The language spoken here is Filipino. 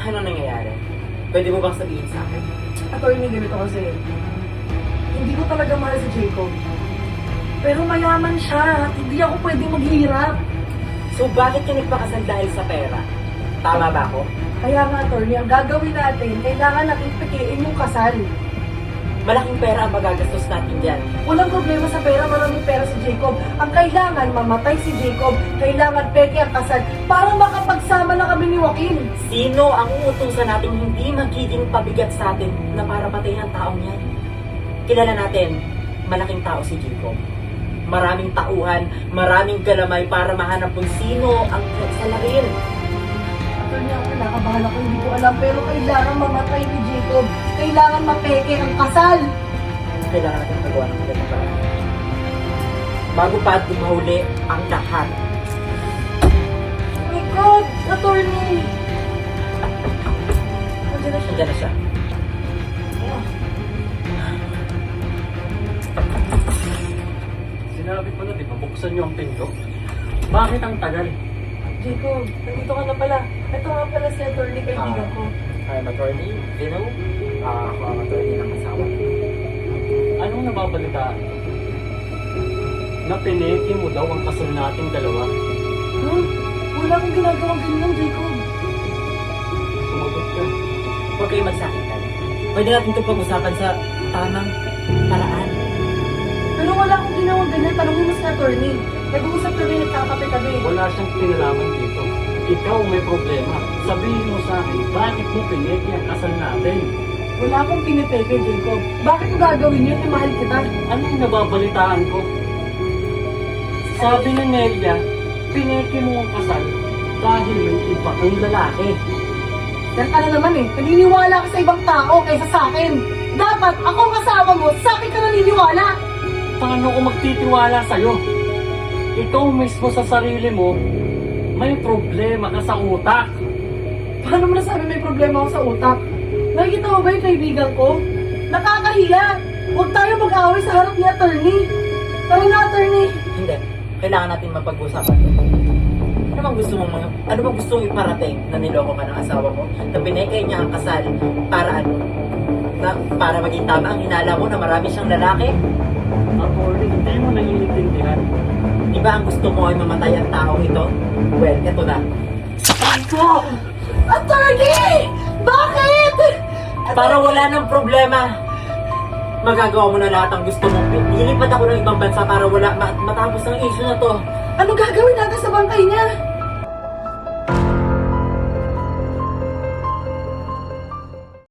Ano nangyayari? Pwede mo bang sabihin sa akin? Attorney, ganito kasi. Hindi ko talaga mahal si Jacob. Pero mayaman siya. Hindi ako pwedeng maghirap. So bakit ka nagpakasal dahil sa pera? Tama ba ako? Kaya nga, attorney, ang gagawin natin, kailangan natin pikiin yung kasal. Malaking pera ang magagastos natin dyan. Walang problema sa pera, maraming pera si Jacob. Ang kailangan, mamatay si Jacob. Kailangan peke ang kasal para makapagsama na kami ni Joaquin. Sino ang uutusan natin hindi magiging pabigat sa atin na para patayin ang taong yan? Kilala natin, malaking tao si Jacob. Maraming tauhan, maraming galamay para mahanap kung sino ang salarin. Attorney, ako nakakabahala ko, hindi ko alam. Pero kailangan mamatay ni Jacob. Kailangan mapeke ang kasal. Kailangan natin magawa ng magandang paraan. Bago pa dumahuli ang lahat. Oh my God, attorney! Nandiyan na siya. Nandiyan na siya. Sinabi ko na, di ba, buksan niyo ang pinto? Bakit ang tagal? Jacob, nandito ka na pala. Ito nga pala si attorney, kaibigan ko. I'm attorney, Dino. Ako ang attorney ng asawa. Anong nababalitaan? Na pineki mo daw ang kasal nating dalawa. Huh? Wala akong ginagawang ganyan, Jacob. Sumagot ka. Huwag kayo magsakitan. Pwede natin ito pag-usapan sa tamang paraan. Pero wala akong ginawang ganyan. Tanungin mo si attorney. Nag-uusap kami, nagkakape kami. Wala siyang kinalaman dito. Ikaw may problema. Sabihin mo sa akin, bakit mo pineki ang kasal natin? Wala akong pinipeke, Jacob. Bakit ko gagawin yun? Mahal kita. Anong nababalitaan ko? Sabi ni Nelia, pineki mo ang kasal dahil may iba kang lalaki. Yan ka na naman eh. Naniniwala ka sa ibang tao kaysa sa akin. Dapat ako ang kasama mo, sa akin ka naniniwala. Paano ko magtitiwala sa'yo? Ikaw mismo sa sarili mo, may problema ka sa utak. Paano mo nasabi may problema ako sa utak? Nakikita mo ba yung kaibigan ko? Nakakahiya! Huwag tayo mag-away sa harap ni attorney. Tara na, attorney. Hindi. Kailangan natin mapag-usapan ito. Ano bang gusto mong iparating na niloko ka ng asawa mo? Na binekay niya ang kasal para ano? Para maging tama ang hinala mo na marami siyang lalaki? Attorney, hindi mo naiintindihan. Di ba ang gusto mo ay mamatay ang tao ito? Well, eto na. Ikaw! Attorney! Bakit? Para wala ng problema. Magagawa mo na lahat ang gusto mo. Lilipat ako ng ibang bansa para matapos ang issue na to. Ano gagawin natin sa bangkay niya?